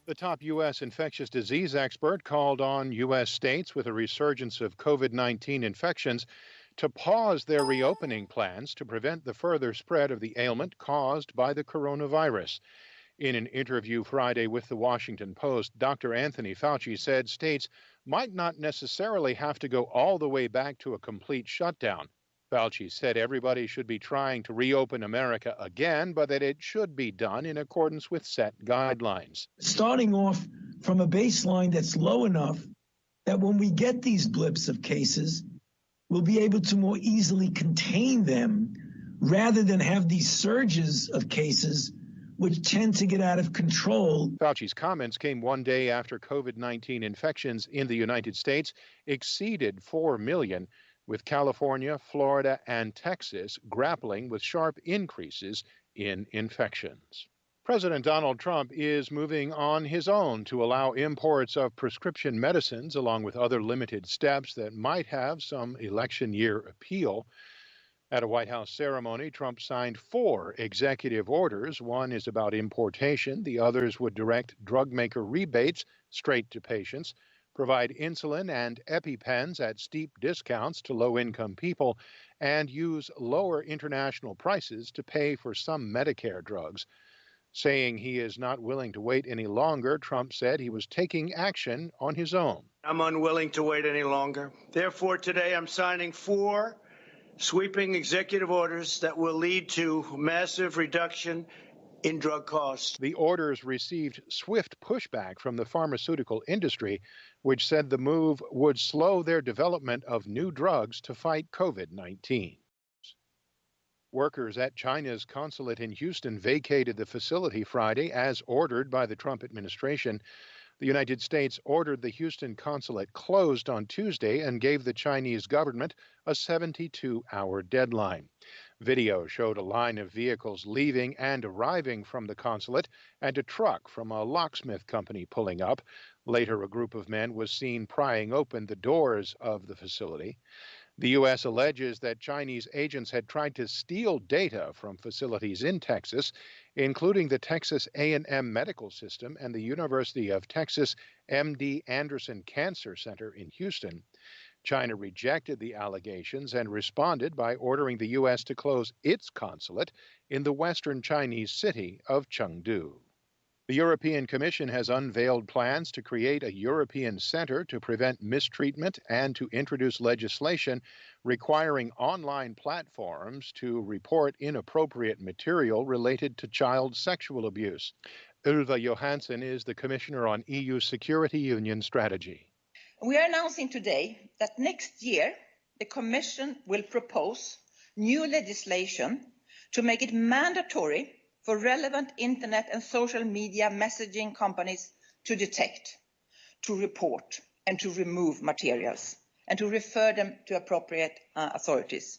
The top U.S. infectious disease expert called on U.S. states with a resurgence of COVID-19 infections to pause their reopening plans to prevent the further spread of the ailment caused by the coronavirus. In an interview Friday with the Washington Post, Dr. Anthony Fauci said states might not necessarily have to go all the way back to a complete shutdown. Fauci said everybody should be trying to reopen America again, but that it should be done in accordance with set guidelines. Starting off from a baseline that's low enough that when we get these blips of cases, we'll be able to more easily contain them rather than have these surges of cases which tend to get out of control. Fauci's comments came one day after COVID-19 infections in the United States exceeded 4 million, with California, Florida, and Texas grappling with sharp increases in infections. President Donald Trump is moving on his own to allow imports of prescription medicines, along with other limited steps that might have some election year appeal. At a White House ceremony, Trump signed 4 executive orders. One is about importation. The others would direct drug maker rebates straight to patients, provide insulin and EpiPens at steep discounts to low-income people, and use lower international prices to pay for some Medicare drugs. Saying he is not willing to wait any longer, Trump said he was taking action on his own. I'm unwilling to wait any longer. Therefore, today I'm signing 4 sweeping executive orders that will lead to massive reduction in drug costs. The orders received swift pushback from the pharmaceutical industry, which said the move would slow their development of new drugs to fight COVID-19. Workers at China's consulate in Houston vacated the facility Friday as ordered by the Trump administration. The United States ordered the Houston consulate closed on Tuesday and gave the Chinese government a 72-hour deadline. Video showed a line of vehicles leaving and arriving from the consulate and a truck from a locksmith company pulling up. Later, a group of men was seen prying open the doors of the facility. The U.S. alleges that Chinese agents had tried to steal data from facilities in Texas, including the Texas A&M Medical System and the University of Texas MD Anderson Cancer Center in Houston. China rejected the allegations and responded by ordering the U.S. to close its consulate in the western Chinese city of Chengdu. The European Commission has unveiled plans to create a European center to prevent mistreatment and to introduce legislation requiring online platforms to report inappropriate material related to child sexual abuse. Ylva Johansson is the Commissioner on EU Security Union Strategy. We are announcing today that next year the Commission will propose new legislation to make it mandatory for relevant internet and social media messaging companies to detect, to report, and to remove materials, and to refer them to appropriate authorities.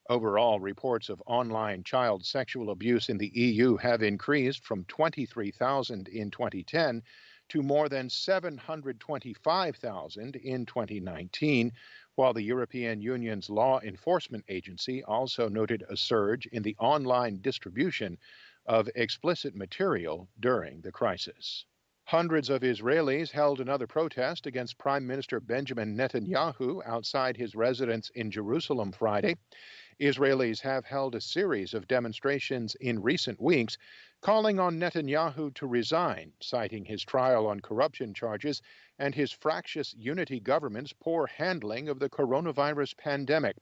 Overall, reports of online child sexual abuse in the EU have increased from 23,000 in 2010 to more than 725,000 in 2019, while the European Union's law enforcement agency also noted a surge in the online distribution of explicit material during the crisis. Hundreds of Israelis held another protest against Prime Minister Benjamin Netanyahu outside his residence in Jerusalem Friday. Israelis have held a series of demonstrations in recent weeks calling on Netanyahu to resign, citing his trial on corruption charges and his fractious unity government's poor handling of the coronavirus pandemic.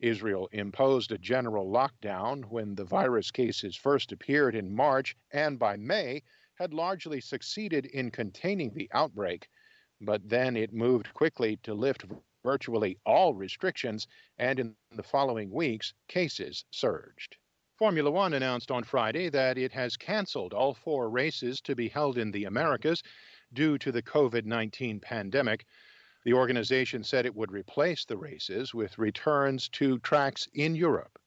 Israel imposed a general lockdown when the virus cases first appeared in March and by May had largely succeeded in containing the outbreak. But then it moved quickly to lift virtually all restrictions, and in the following weeks, cases surged. Formula One announced on Friday that it has canceled all 4 races to be held in the Americas due to the COVID-19 pandemic. The organization said it would replace the races with returns to tracks in Europe.